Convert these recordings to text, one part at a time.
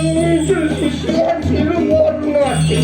muncul sisian siluman mati.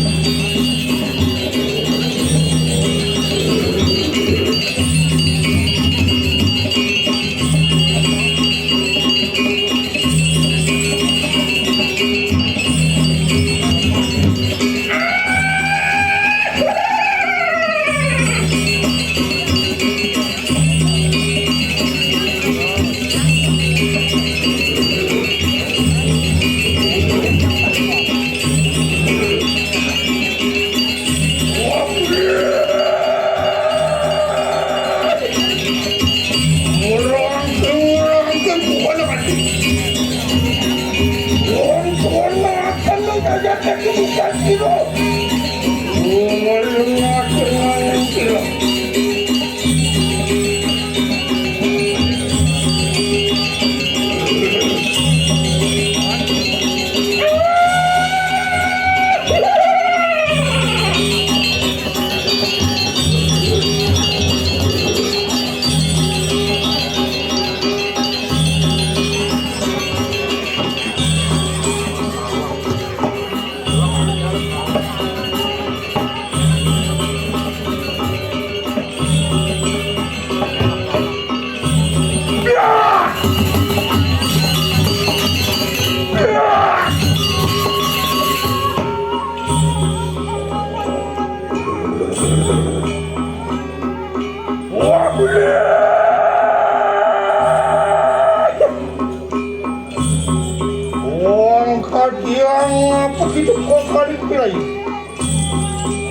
Begitu kau kali pilih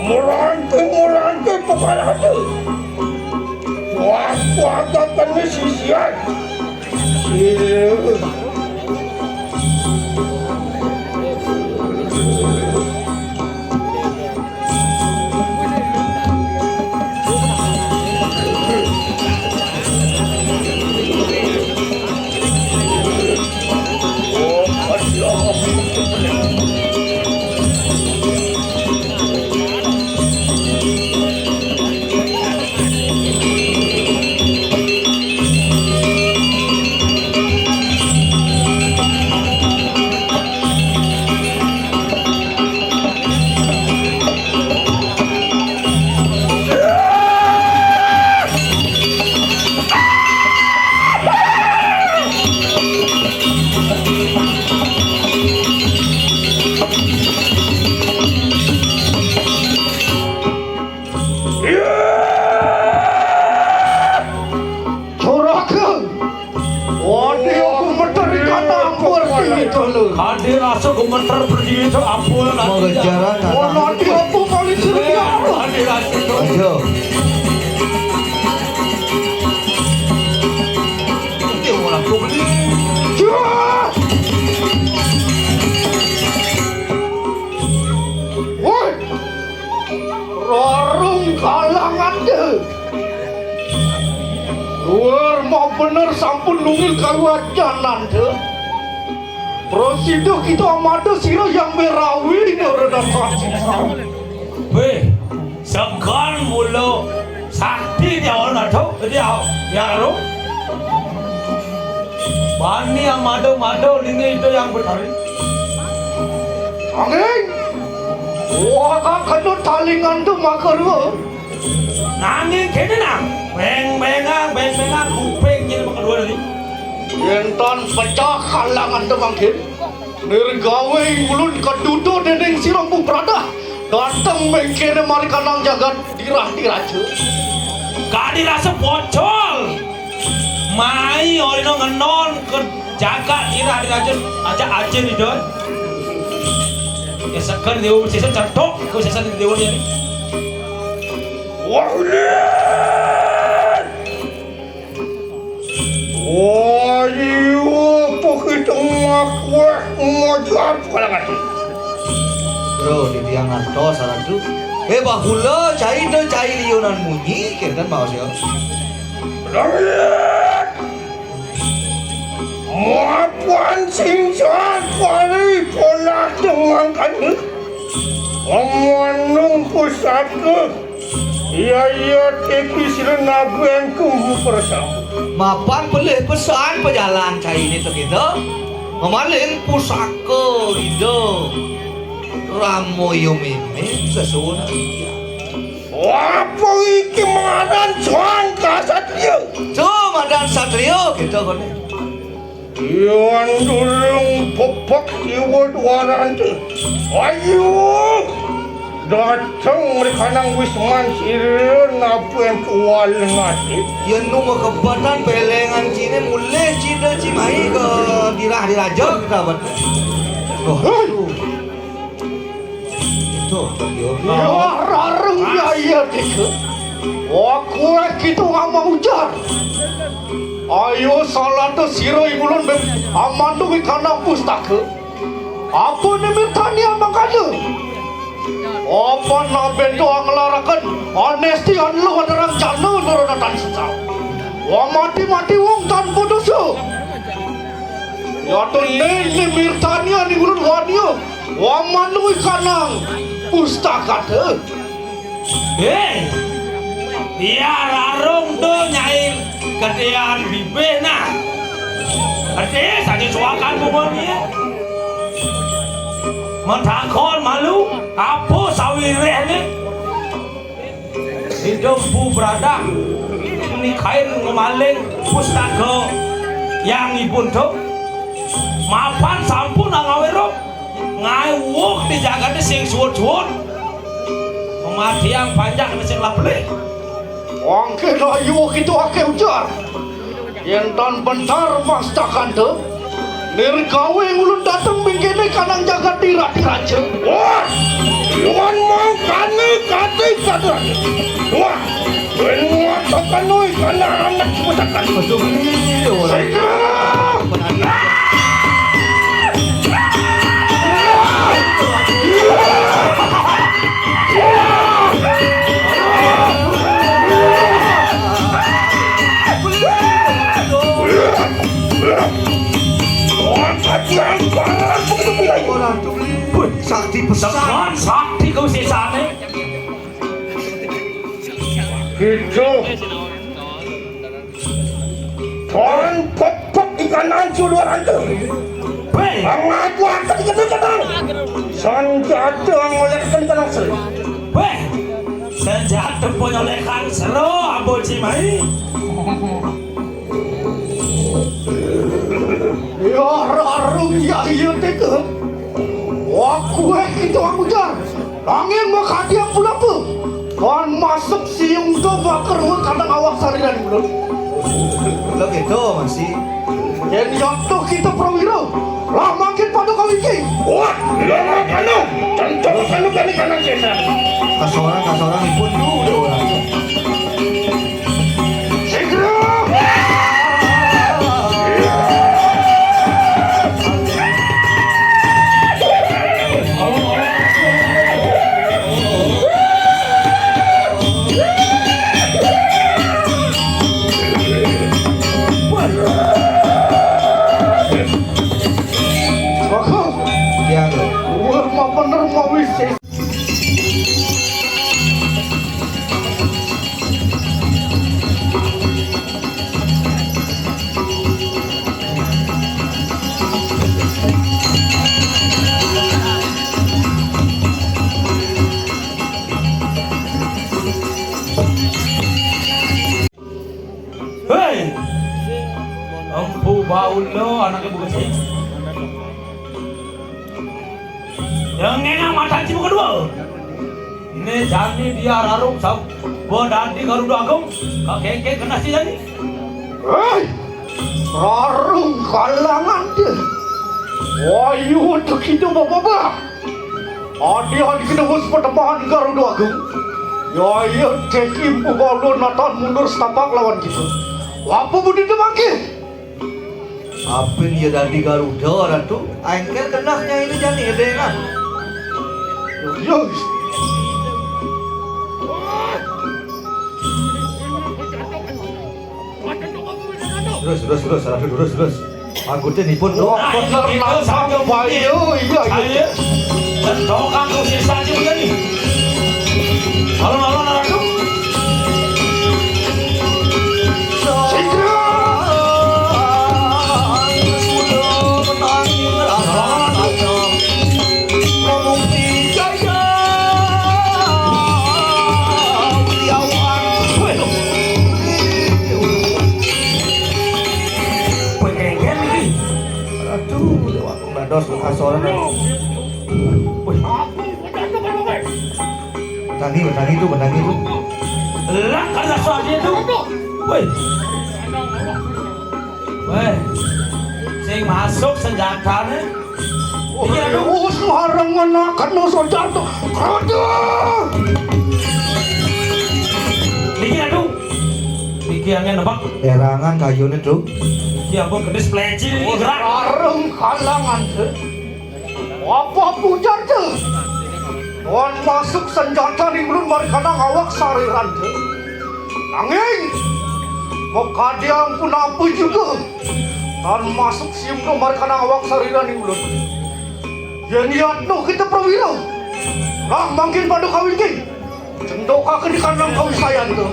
merantai pokoknya hati waktu akan sisian hadir rasa gemeter berdiri itu ampun mengejaran nanti apa kali seria hadir rasa itu ayo dia orang tu beli woi rorong kalangan deh luar mau bener sampun nungil kawajanan deh prosedur kita amada siro yang merawi ini orang dapat. weh sekarang mula sakti dia orang tahu dia yang lalu bani yang madu lingi itu yang bertari angin wah kena talingan tu makar nangin kene nang beng-bengang kuping jadi makan dua tadi yentan pecah kalangan tu mangkin nirgawe mulut kedudu dendeng sirong pun berada datang mengkene mari kanang jagat dirah diraja gak dirasa bocol mai orang ngenon ke jaga dirah diraja aja nih don ya sekarang dia sisa cetok ke sisa dia ni wah Wayu, pokok itu makuah mojar kalangan. bro di tiangan tos salah tu bahula cai lionan munyi kentan mau sih Mapuan singsan pari pola dengan ni. Amanung pusaka. Iya tepi sila nabuan kumbu persam. mapan pelih pesan pejalan cai ini tu kita memalin pusaka itu Ramo yo meme sesuna. Apa iki mangan jangka satrio? Cuma dan satrio gitu kan. Iwan durung bobok iwat waran tu. Ayo, datang mereka nang wisman sirin apa yang kual nasi. Yang nunggu kebatan pelengan cine mulai cina cimai ke dirah dirajak kita buat. Oh, itu yo. Ya rarung ya iya tiga. Aku gitu nggak mau hujan. Ayo salah tu siroi bulan amandu ikanang pustaka. Apa ni bertanya makanya? Apa nak bento anglarakan? Honesty anlu adarang jana nurunatan sesal. Wang mati wong tanpa dosa. Ya tu ni bertanya ni bulan wanya. Wang mandu ikanang pustaka tu. Biar arung tu nyair kedean bibih nah. Kede saja suakan bumbunya. Mentakon malu apa sawireh ni? Hidup bu berada ni kain ngemaling pustaka yang ibun tu. Mapan sampun angawero ngai wok dijaga di sing suwut-suwut. Mati yang panjang ni sing lah beli. Wang kena yu kita akan ujar. Yang tan bentar pastakan tu. Nirgawe ulun datang begini kanang jaga diraja. Wah, luan mau kanu kati kata. Wah, benua takanoi kana anak putakan. Betul ni orang. Orang tu sakti besar. Sakti kau sisa ni. Gitu. Tuan pokok ikan hancur luar tu. Weh, Aku akan dikatakan. Senjata olehkan ikan seri. weh. Senjata penyolekan seru abu cimai. Ya rarung ya iya teka. Aku itu aku jar. Angin makati yang pula apa? Kan masuk siung tu bakar kadang awak sari dan mulut. Lo gitu masih. Yang jatuh kita prawira. Lah makin pada kau ini. Wah, lama kanu. Contoh kanu kami kanan sesa. Kasorang pun dulu orang. Segera. Yang Wah, mau bener mau wisik. Hei, empu bau lo anaknya bukan sih. Yang nengah mata cipu kedua. Ini jani dia rarung sab. Bodadi garuda agung. Kakek kena si jani. Hei, rarung kalangan dia. Wah, you tu kita apa? Adi kita bos pertempuran Garuda Agung. Ya, iya cekim pukul natan mundur setapak lawan kita. Apa budi demangke? apa dia dari Garuda orang tu? Angkel kenaknya ini jadi dengan. Yes. Terus. Anggota ni pun Wah, benar langsung bayu. Iya. Saya dan dokang kau sisa aja begini. Kalau anak tu. Ngomong tiga dos asoran. Bentangi tuh. Lah karena soal dia tuh. Woi. Sing masuk senjatanya. Sekarang menakan senjata. Aduh. Iki angin nebak. Erangan kayunya tuh. Iki ampun kedis pleci gerak. Sekarang kalangan tuh. Apa pujar tuh? Tuan masuk senjata di belum mereka awak sariran tuh. Angin. Muka dia pun apa juga. Dan masuk sium ke mereka awak sariran di belum. Ya niat no kita perwira. Lah makin pada kawin ke. Cendoka ke di kandang kawin sayang tuh.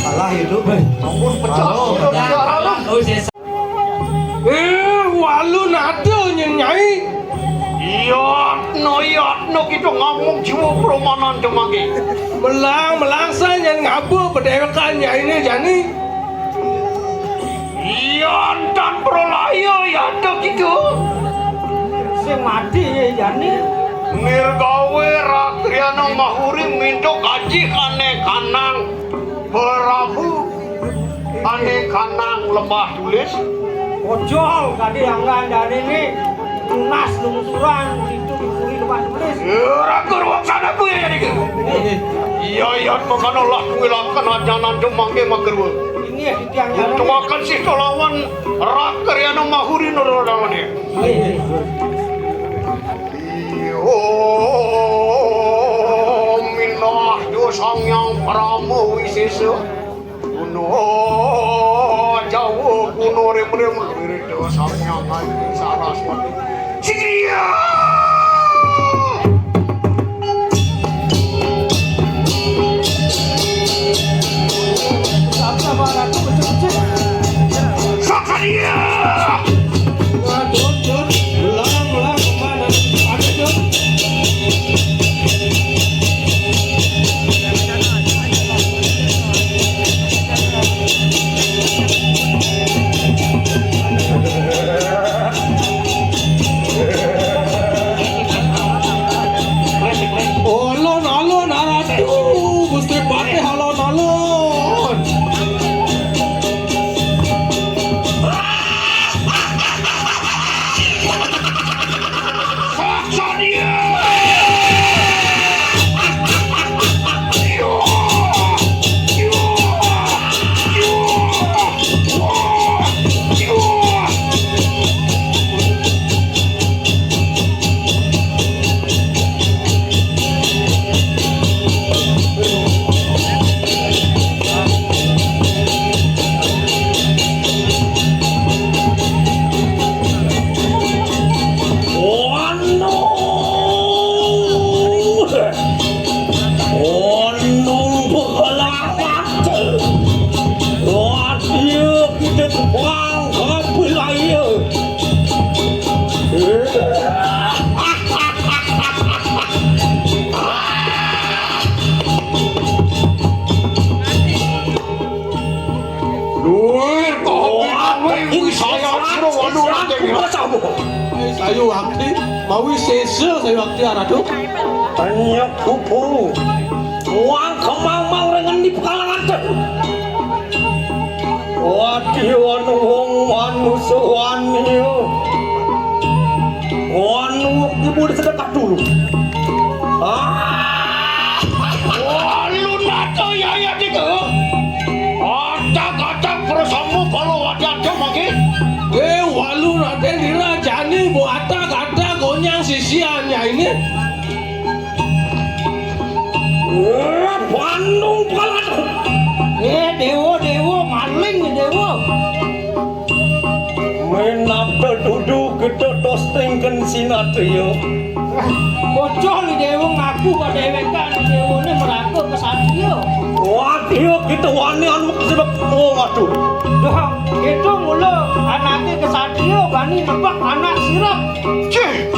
Alah itu. Ampun pecah. Walun ada nyai. Iya, no kita ngomong jiwa permanen cemagi. Melang saya ngapa berdewakan nyai ini jani. Iya, dan prolaya ya ada gitu. Sing mati jani. Nirgawe Ratriana Mahuri minta kaji ane kanang Prabu ane kanang lembah tulis. Ojol tadi anggan dari ini tunas lungsuran itu dipuri depan tulis. Rakur waksana ku ya jadi. Iya makanya lah wilakan ajanan jemangke makerwa. Ini ya di tiang jalan. Cuma kan sih lawan Ratriana Mahuri nurulawane. Minah dosang yang pramu wisesa kuno jauh kuno rem dosang yang anjing saraswati Sigria Sakaria Melang kemana ada jod. Alon aratu Gusti Patih alon. Saya waktu mau sesa saya waktu aradu. Banyak kupu. Uang kemang dengan di pekalangan tu. Wadiwan wong manusuan ni. Wanu ibu sedekah dulu. lu nato ya tiga otak bersama kalau ada magi Walu Raden dirajani bu ata gonyang sisiannya ini. Bandung kalah. Dewa maling dewa. Menapa duduk kita tostingkan sinatrio. Bocor ni dewa ngaku pada dewekan dewa ni merangkul ke satrio. Iya kita wani anu sebab waduh. Dong, itu mulu anaknya kesadio bani nebak anak sirap. Cih,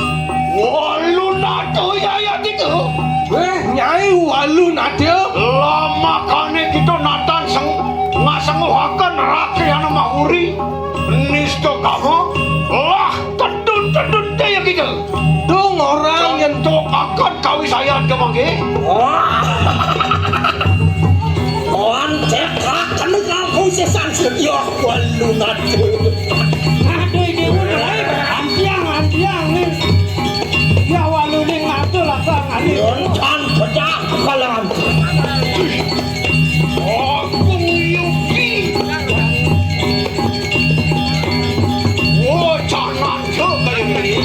walu nato ya gitu. Nyai walu nade. Lama kane kita natan ngasang hakan rakyat yang mahuri. Nisto kamu lah tedun deh gitu. Dong orang yang Contoh akan kawisayan kemangge. on cekak kan kau sesan sedia walu nade. Aduh ini udah ampiang nih. Ya walu nih ngatu lah bang. Yon can pedang kalam. Aku Yuki. Oh, jangan coba ini.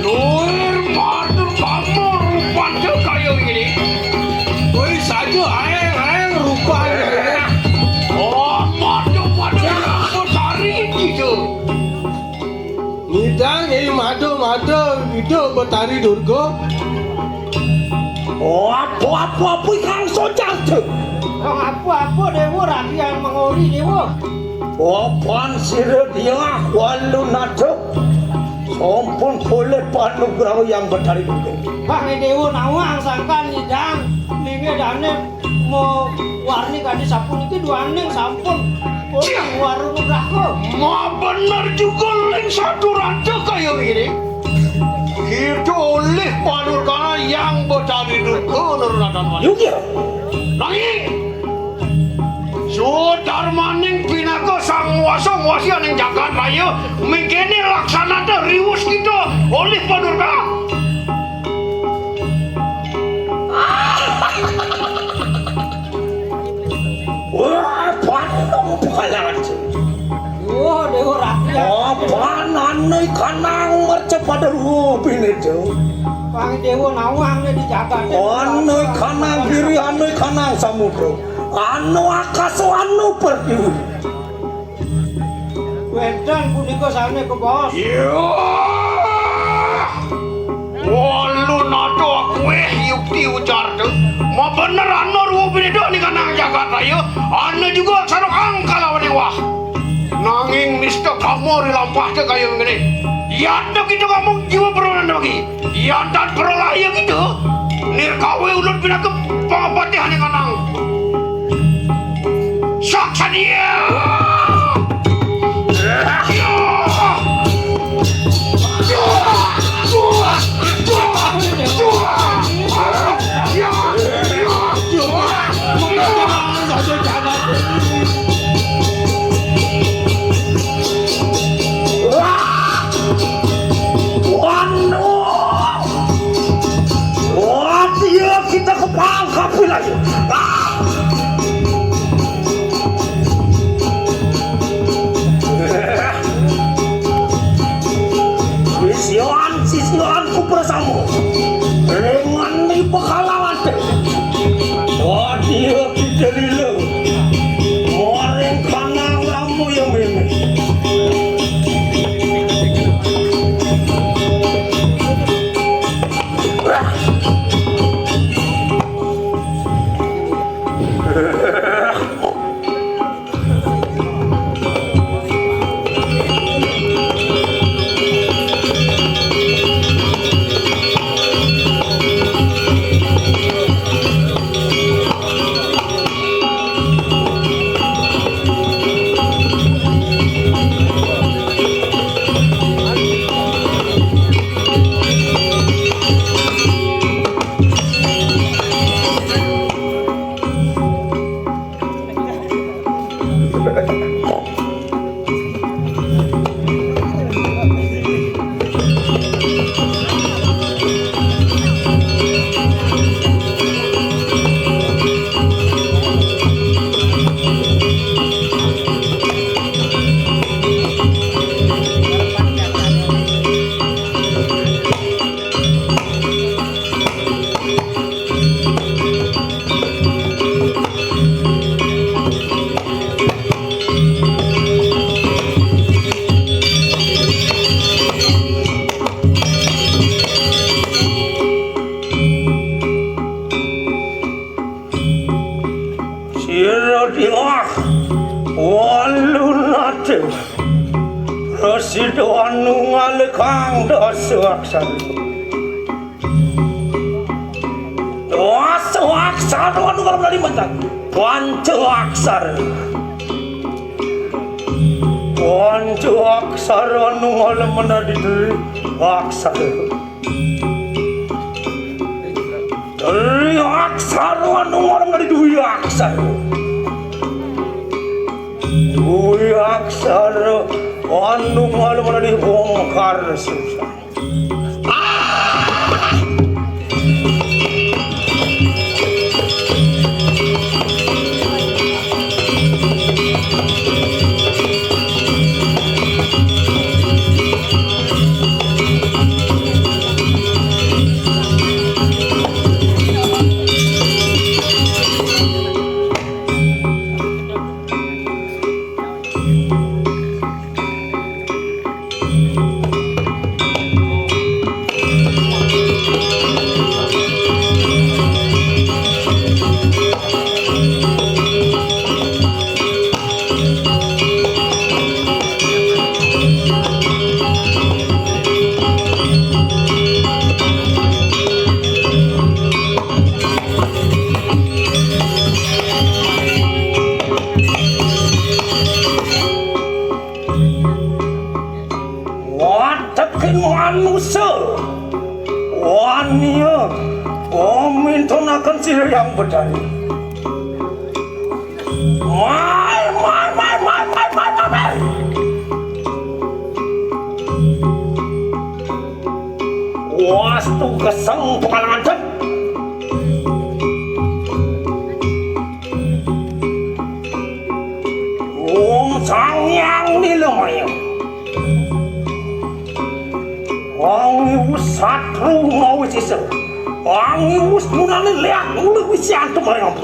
Luar madu kamu rupanya kayak gini. Woi saja aeng rupanya. Oh, madu kamu cari gitu. Nidang mado video betari durgo. Oh apa ikan sojang tu. Dong apa dewa rakyat mengori dewa. Opan sira dia walu nade. Sompun boleh panugrah yang betari dulu. Bang dewa nawang sangkan nidang. Linge dane mau warni kadi sapun iki duaning sampun. Warung nugrahku. Ma benar juga leng satu raja kayak gini. Itu oleh panurkana yang bercari durga nurnadan wali. Yuki. Nanging Sudar maning pinaka sang wasa yang jagat raya mengkene laksanata riwus kita oleh panurka. Wah panung palat. Oh dewa rakyat. Apa nanai kanang merca pada rupin itu. Bang dewa nawang nih dijaga. Anai kanang diri, anai kanang samudra. Anu akaso, anu pertiwi. Wedan punika sane ke bos. Ya. Walu nado aku yukti ujar tu. Ma bener anu rupin itu ni kanang jagat raya. Anu juga sarung angka lawan wah. Nanging mister kamu rilampah ke kayu begini. Ya tak kita kamu jiwa perolahan lagi. Ya tak perolahan gitu. Nirkawe ulun pindah ke pengapatihan yang kanang. Saksa dia. Kita kepangkap lagi. Sisian ku bersama dengan ni pengalaman tu. Oh dia kita dulu. Orang kanang lamu yang ini. anu ngalekang dosa aksar anu kalau berani macam panca aksar anu ngalam menadi aksar aksar anu ngalam menadi dui aksar anu ngalam menadi bongkar susah mintonakan sihir yang berdari. Mai. Wastu keseng pengalangan cek. Sangyang nilumayo. Wangi usatru mau sisa. Wangi us munane leak mulu wis antum bareng.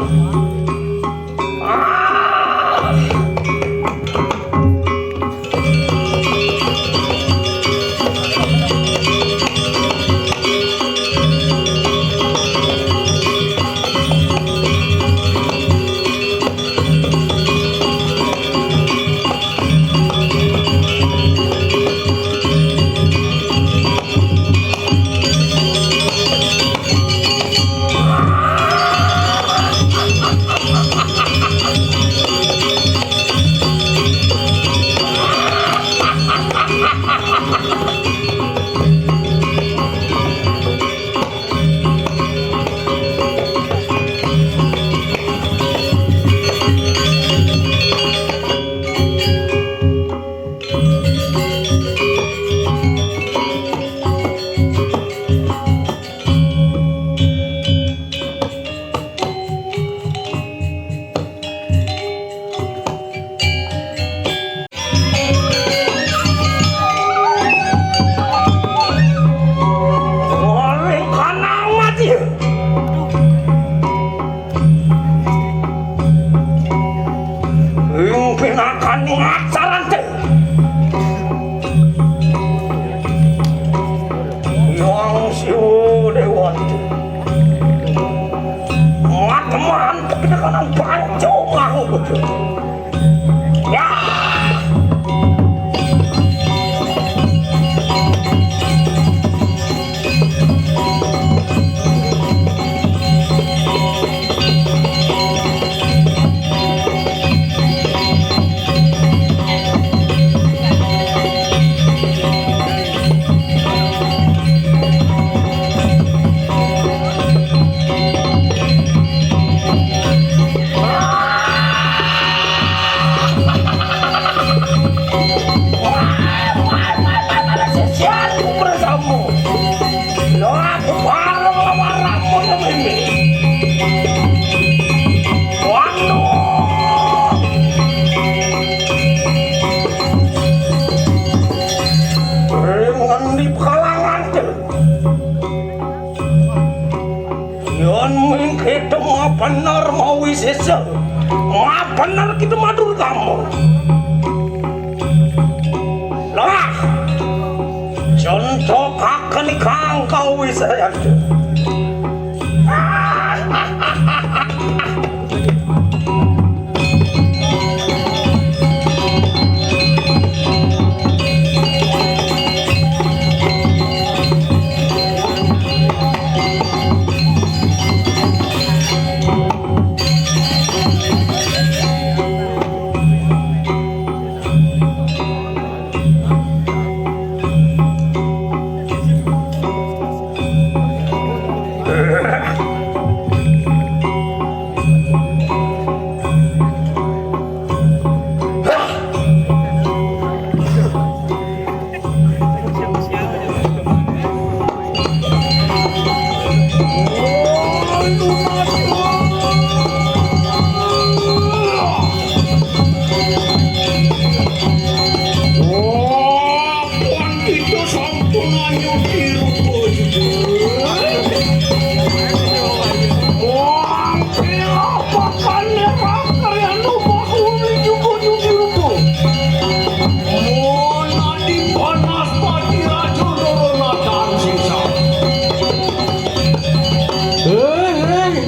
Benar mau wisesa, benar kita madur kamu. Lah, contoh kakak nikah kau wisaya.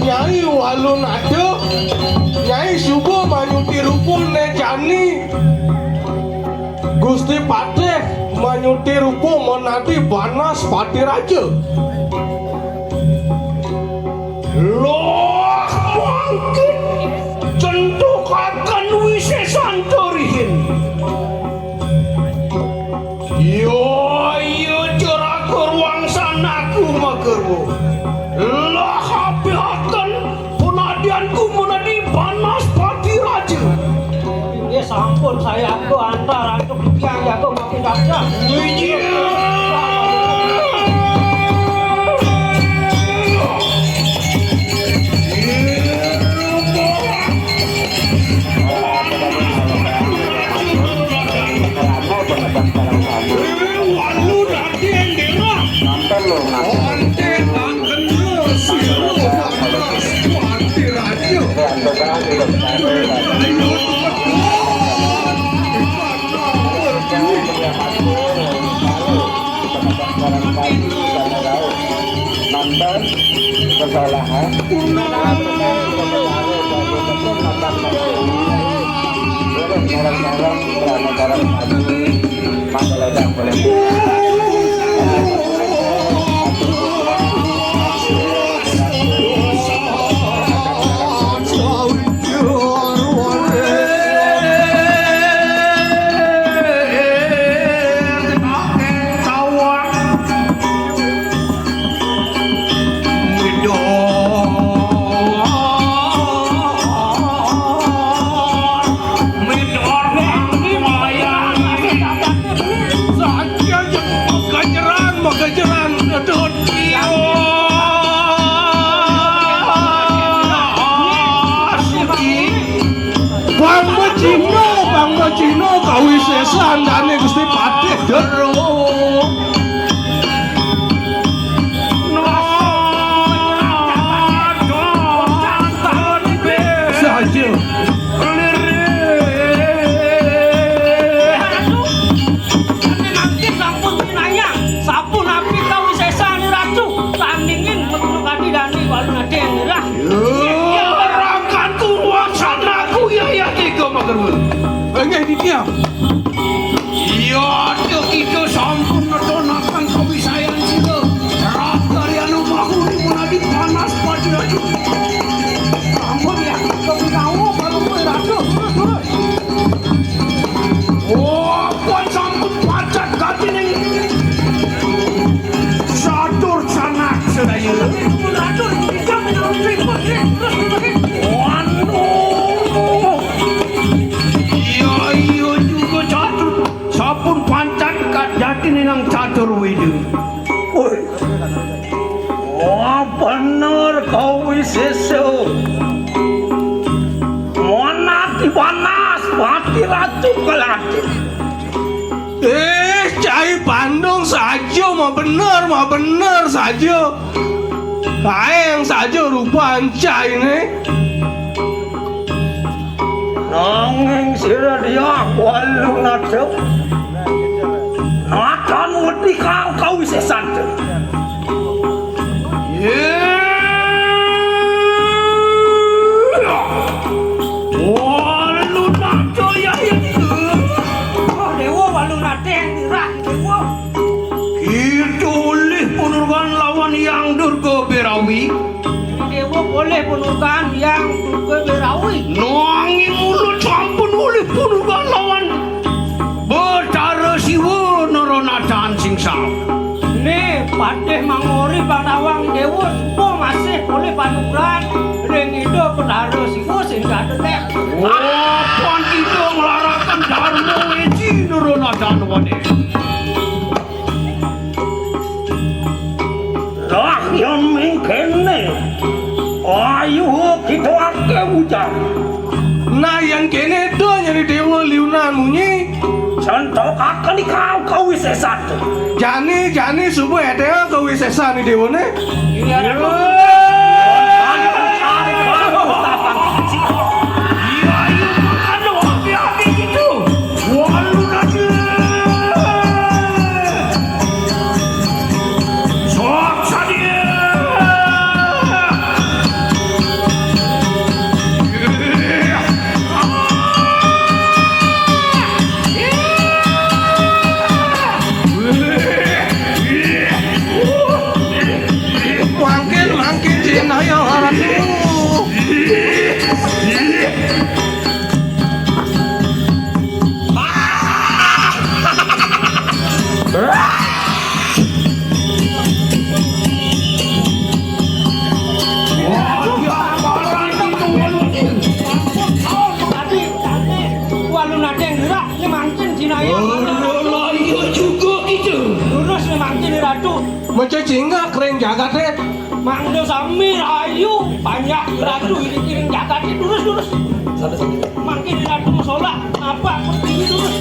Nyai walun aduh. Nyai subuh manyuti rupun ne jani. Gusti Patih manyuti rupo menadi banas pati raja. Loh bangkit centuk akan wisesan torihin. Yo jerakur wangsanaku magermu. Lah habiatan punadianku menadi banas pati raja. Ya sampun saya aku antar antuk yang jago makin dahsyat. Kesalahan orang-orang masalah yang boleh Bang Cino kawisesan dane Gusti Patih dero. Saja. Nanti sampun nanya, sampun api kawisesan ratu tandingin metu kandidani walun ade ngerah. Enggak di diam. Iya, itu sampun netonakan kawisayan situ. Rakyat anu mahuri menadi panas padi raju. Sampun ya, kau baru mulai raju. Oh, buat sampun pacat ganti nih. Satur sanak sedaya. Raju, jam minum ribut. Sapun pancat kat jati nang catur widu. Wah bener kau wiseso. Monati panas pati ratu kelati. Cai Bandung saja mah bener saja. Kaeng saja rupa cai nih. Nanging sira dia walung nado. Natan wedi kau wisesan. Walung nado ya itu. Oh dewa walung nado yang dirah dewa. Itu oleh penurban lawan yang Durga Berawi. Dewa boleh penurban yang Durga Berawi. Nanging mulut sampun oleh penurban lawan Bathara Siwa Naranatan Singsa. Nih, Patih Mangori Panawang Dewa semua masih boleh panuran ring itu Bathara Siwa sing gadetek. Wah, pan itu ngelarakan Dharma Weji Naranatan wade. Lah yang mengkene ayo kita ake hujan. Nah yang kene do nyari dewa liunan munyi. Contoh akan kau wisesa tuh. Jani subuh edeo ke wisesa nih dewane. Iya dulu. Mangkin Cina yang haratu. Walu nadeng gerak, ini mangkin Cina yang iya juga itu. Lurus ini mangkin ratu. Macam jingga keren jagat deh. Mangdo sami rayu banyak ratu ini kiring jagat ini lurus. Mangkin ratu musola apa ini lurus.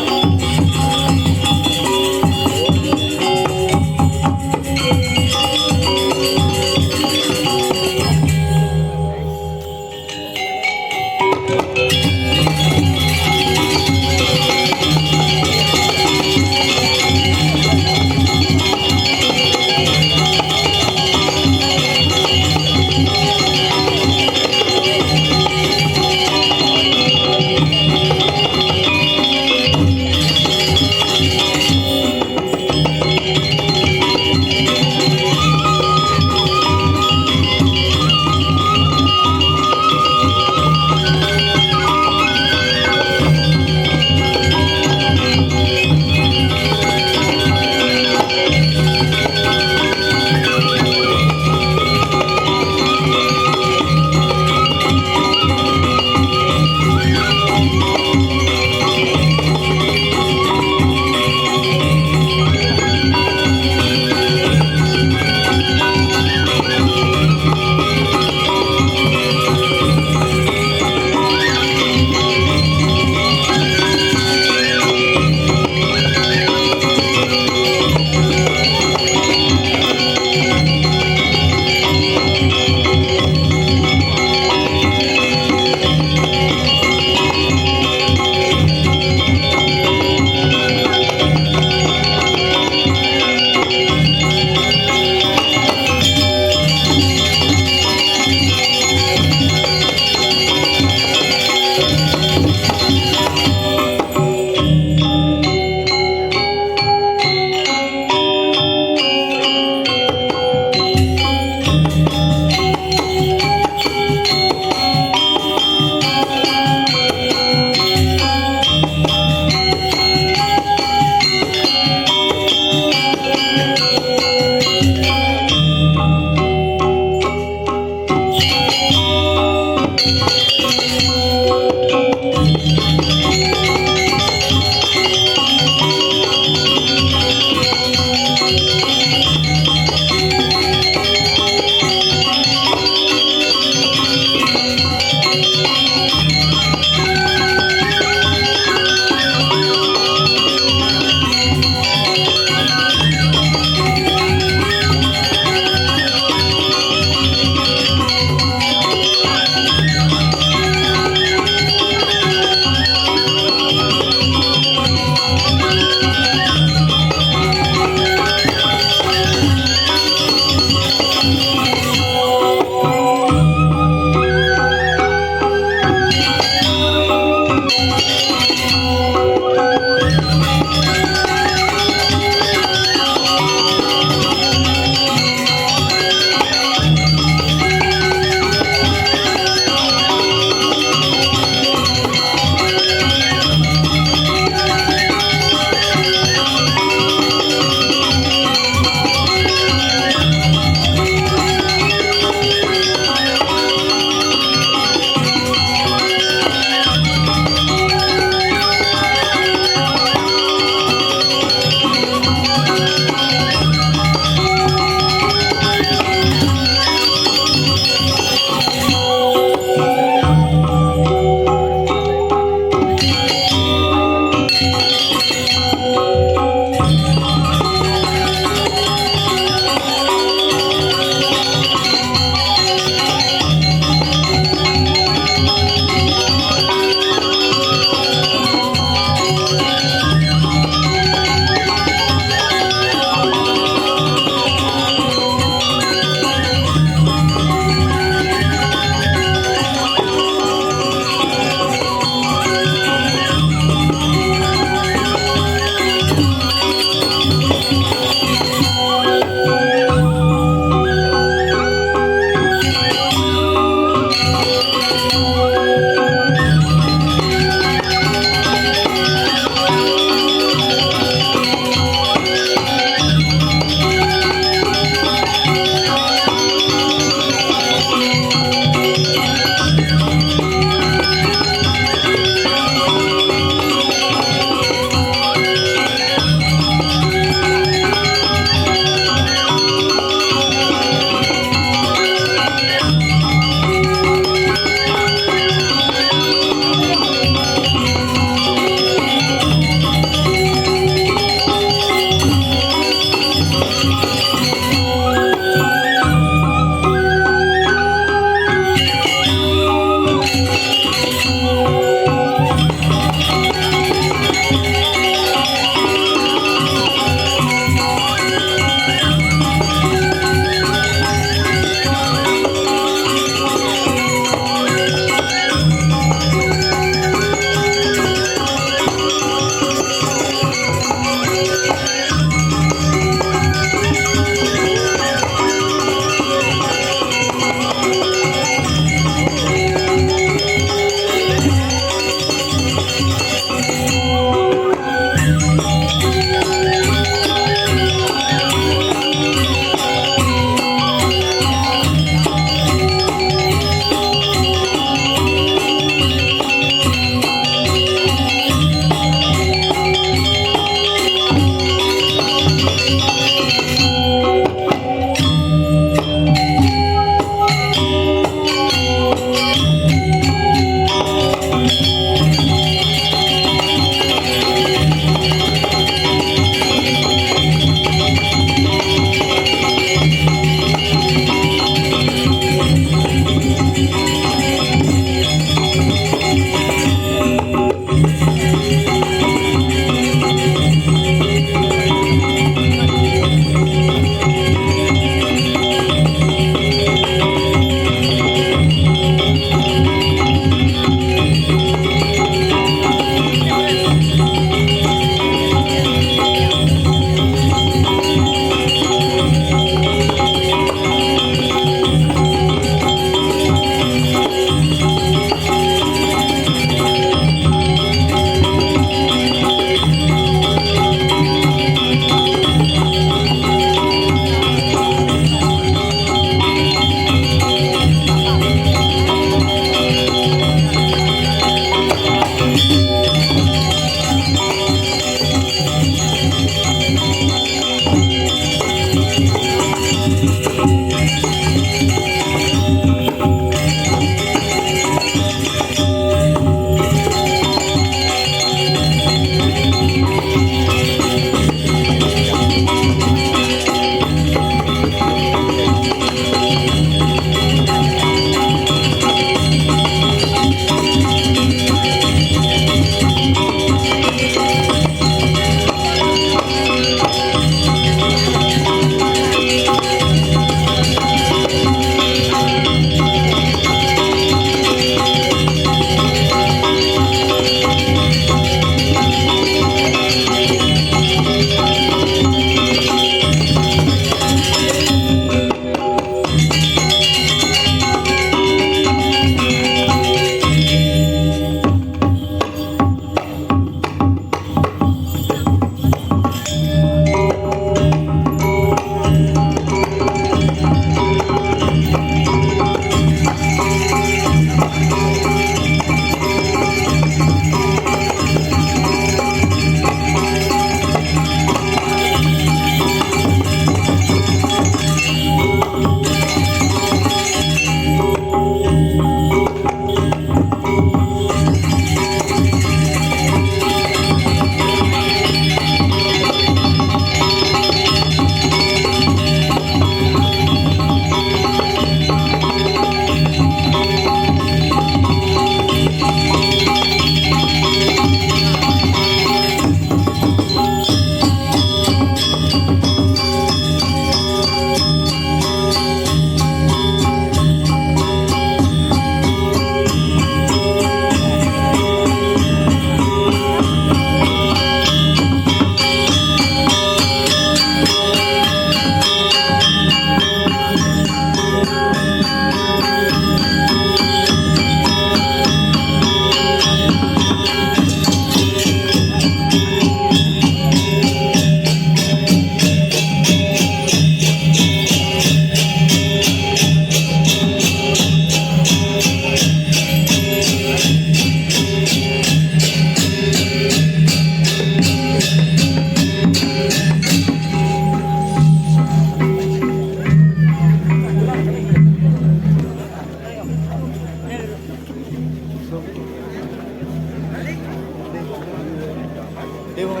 Dewa